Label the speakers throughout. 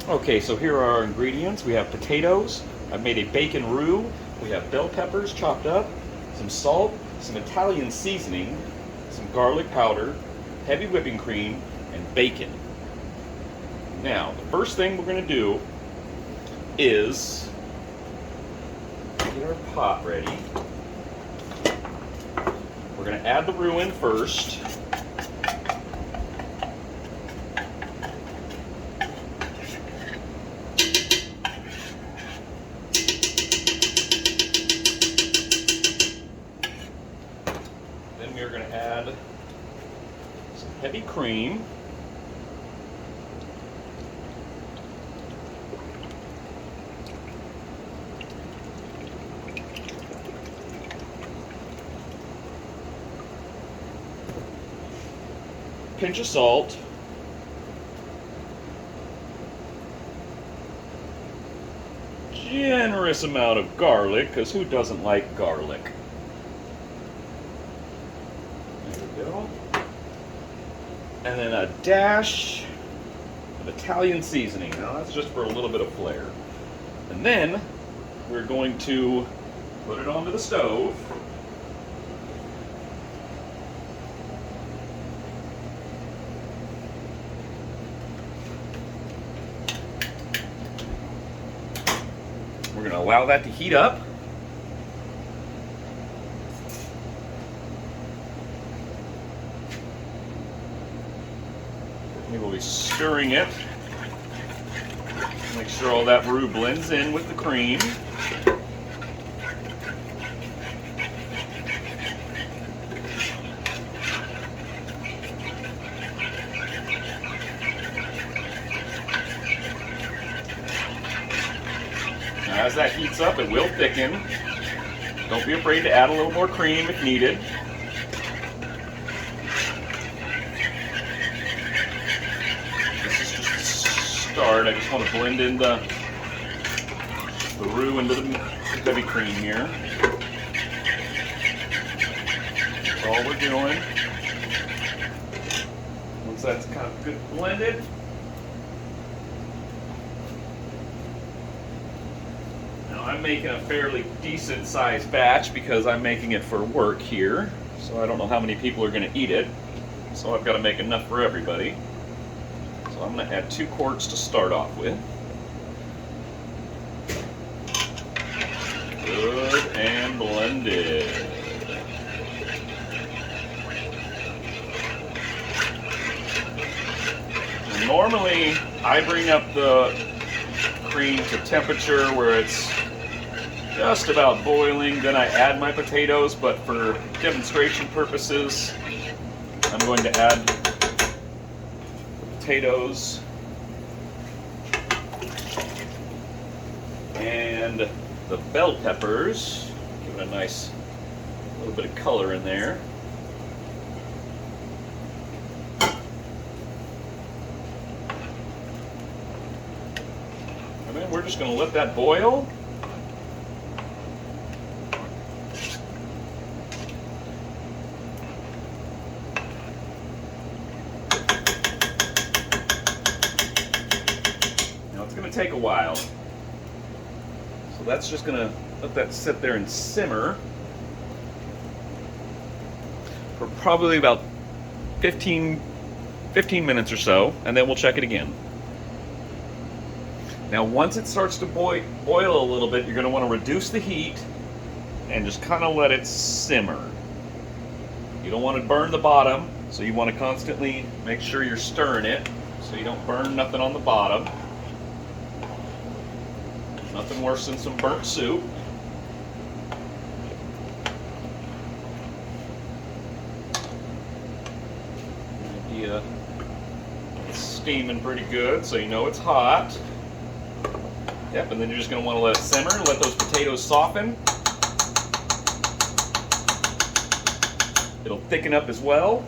Speaker 1: Okay, so here are our ingredients. We have potatoes. I've made a bacon roux. We have bell peppers chopped up, some salt, some Italian seasoning, some garlic powder, heavy whipping cream, and bacon. Now, the first thing we're going to do is get our pot ready. We're going to add the roux in first. Then we are going to add some heavy cream. Pinch of salt, generous amount of garlic, because who doesn't like garlic? There we go. And then a dash of Italian seasoning. Now that's just for a little bit of flair. And then we're going to put it onto the stove. We're going to allow that to heat up. We will be stirring it. Make sure all that roux blends in with the cream. Now, as that heats up, it will thicken. Don't be afraid to add a little more cream if needed. This is just the start. I just want to blend in the roux into the heavy cream here. That's all we're doing. Once that's kind of good blended, I'm making a fairly decent sized batch because I'm making it for work here. So I don't know how many people are going to eat it. So I've got to make enough for everybody. So I'm going to add 2 quarts to start off with. Good and blended. Normally I bring up the cream to temperature where it's just about boiling, then I add my potatoes, but for demonstration purposes, I'm going to add the potatoes and the bell peppers, give it a nice little bit of color in there. And then we're just going to let that boil. Take a while. So that's just gonna let that sit there and simmer for probably about 15 minutes or so, and then we'll check it again. Now once it starts to boil a little bit, you're going to want to reduce the heat and just kind of let it simmer. You don't want to burn the bottom, so you want to constantly make sure you're stirring it so you don't burn nothing on the bottom. Nothing worse than some burnt soup. It's steaming pretty good, so you know it's hot. Yep, and then you're just going to want to let it simmer and let those potatoes soften. It'll thicken up as well.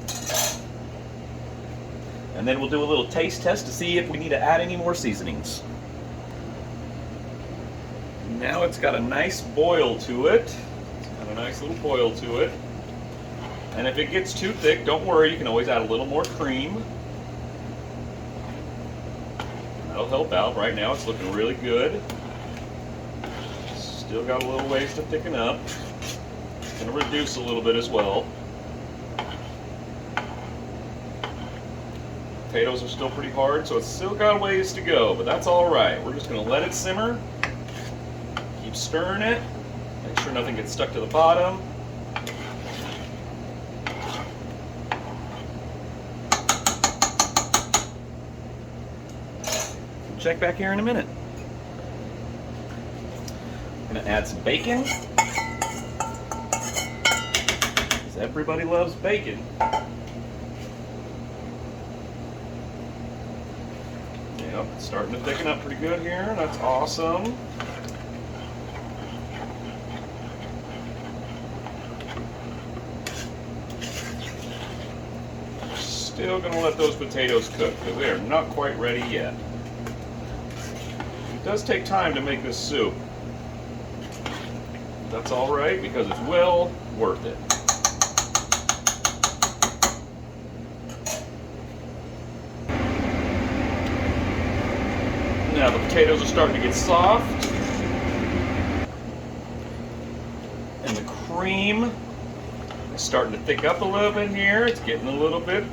Speaker 1: And then we'll do a little taste test to see if we need to add any more seasonings. Now it's got a nice boil to it. It's got a nice little boil to it. And if it gets too thick, don't worry, you can always add a little more cream. That'll help out. Right now it's looking really good. Still got a little ways to thicken up. It's going to reduce a little bit as well. Potatoes are still pretty hard, so it's still got a ways to go, but that's all right. We're just going to let it simmer. Keep stirring it. Make sure nothing gets stuck to the bottom. Check back here in a minute. I'm going to add some bacon. Because everybody loves bacon. Yep, it's starting to thicken up pretty good here. That's awesome. Still going to let those potatoes cook because they are not quite ready yet. It does take time to make this soup. That's all right because it's well worth it. Now the potatoes are starting to get soft. And the cream is starting to thick up a little bit here. It's getting a little bit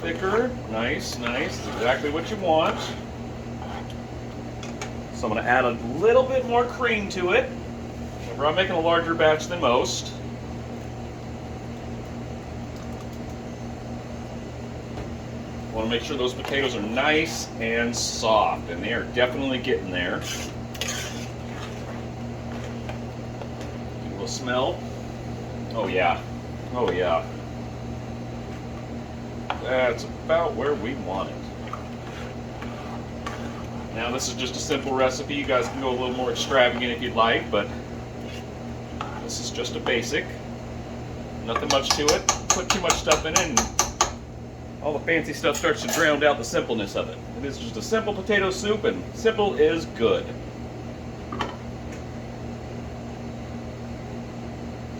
Speaker 1: thicker. Nice, nice. That's exactly what you want. So I'm going to add a little bit more cream to it. Remember, I'm making a larger batch than most. I want to make sure those potatoes are nice and soft, and they are definitely getting there. A little smell. Oh yeah. Oh yeah. That's about where we want it. Now this is just a simple recipe. You guys can go a little more extravagant if you'd like, but this is just a basic. Nothing much to it. Put too much stuff in it and all the fancy stuff starts to drown out the simpleness of it. It is just a simple potato soup, and simple is good.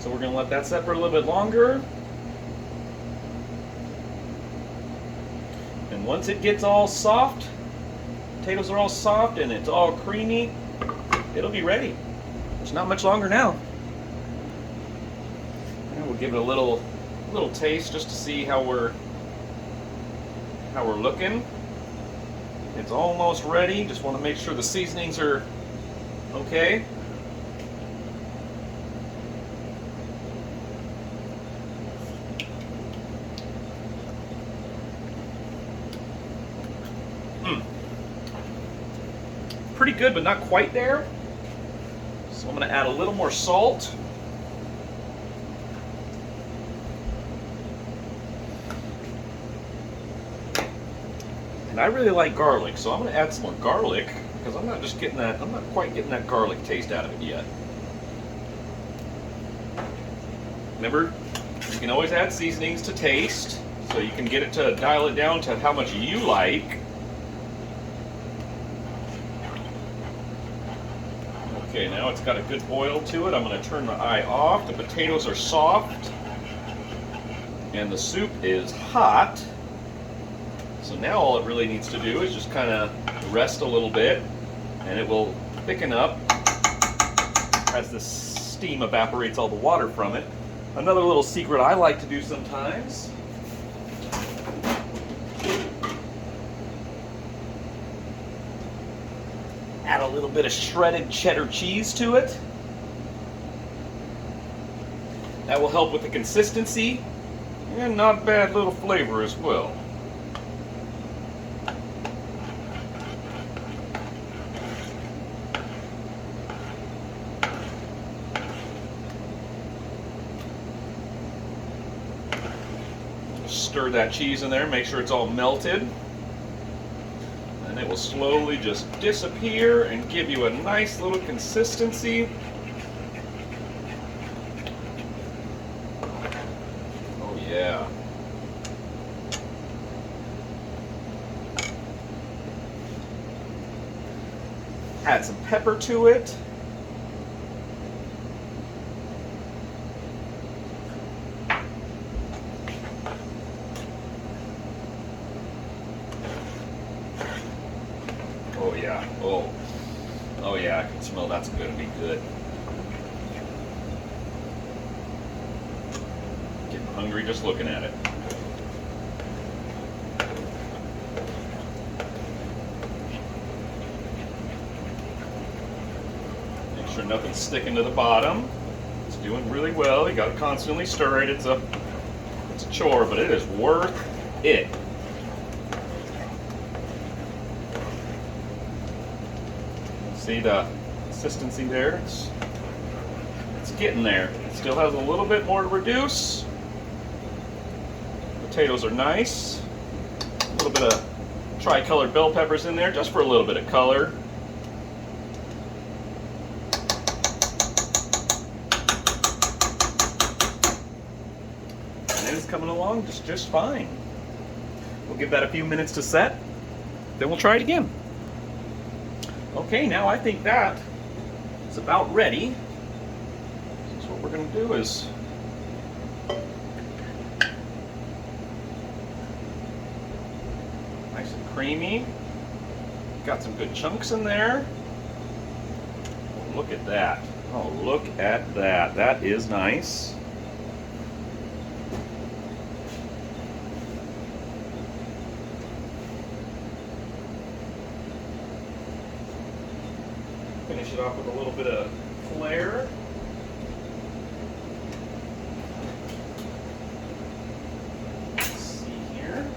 Speaker 1: So we're going to let that set for a little bit longer. And once it gets all soft, potatoes are all soft and it's all creamy, it'll be ready. There's not much longer now. And we'll give it a little taste just to see how we're looking. It's almost ready. Just want to make sure the seasonings are okay. Pretty good, but not quite there. So I'm going to add a little more salt. And I really like garlic, so I'm going to add some more garlic because I'm not quite getting that garlic taste out of it yet. Remember, you can always add seasonings to taste, so you can get it to dial it down to how much you like. Okay, now it's got a good boil to it. I'm going to turn the eye off. The potatoes are soft, and the soup is hot. So now all it really needs to do is just kind of rest a little bit, and it will thicken up as the steam evaporates all the water from it. Another little secret I like to do sometimes. Add a little bit of shredded cheddar cheese to it. That will help with the consistency, and not bad little flavor as well. Stir that cheese in there, make sure it's all melted. And it will slowly just disappear and give you a nice little consistency. Oh yeah. Add some pepper to it. Oh yeah. Oh. Oh yeah, I can smell that's gonna be good. Getting hungry just looking at it. Make sure nothing's sticking to the bottom. It's doing really well. You gotta constantly stir it. It's a chore, but it is worth it. See the consistency there? It's getting there. It still has a little bit more to reduce. Potatoes are nice. A little bit of tri-colored bell peppers in there just for a little bit of color. And it's coming along just fine. We'll give that a few minutes to set, then we'll try it again. Okay, now I think that is about ready. So what we're going to do is nice and creamy. Got some good chunks in there. Oh, look at that. Oh, look at that. That is nice. Finish it off with a little bit of flair. Let's see here.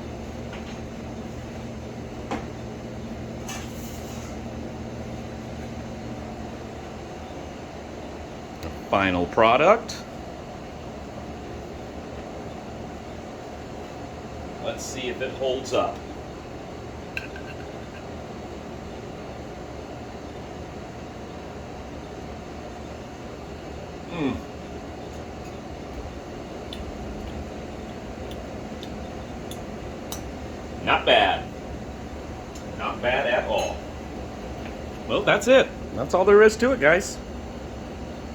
Speaker 1: The final product. Let's see if it holds up. Not bad. Not bad at all. Well, that's it. That's all there is to it, guys.